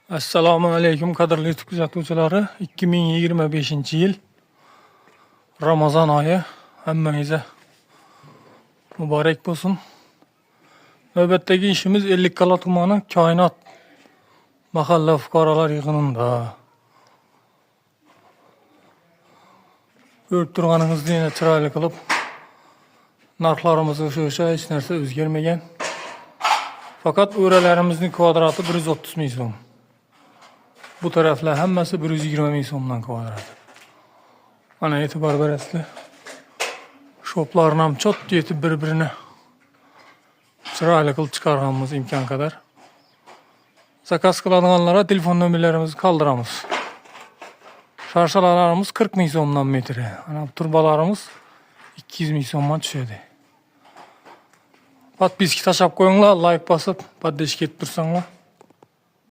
Assalomu alaykum qadrli kuzatuvchilari. 2025-yil Ramazon oyi hammangizga muborak bo'lsin. Navbatdagi ishimiz Ellikqal'a tumani Koinot mahalla fuqarolar yig'inida. Ko'rib turganingizdek yana chiroyli qilib narxlarimiz o'sha hech narsa o'zgarmagan. Faqat o'ralarimizning kvadrati 130 ming so'm. Bu taraflar hammasi 120 ming so'mdan kvadrat. Mana e'tibor berasizlar. Shoplarni ham chot yetib bir-birini chiroyli qilib chiqarganmiz imkon qadar. Zakaz qiladiganlarga telefon nomerlarimizni qoldiramiz. Sharshalalarimiz 40 ming so'mdan metri. Ana turbalarimiz 200 ming so'mdan tushadi. Podpiska tashab qo'yinglar, like bosib, poddesh ketib tursanglar.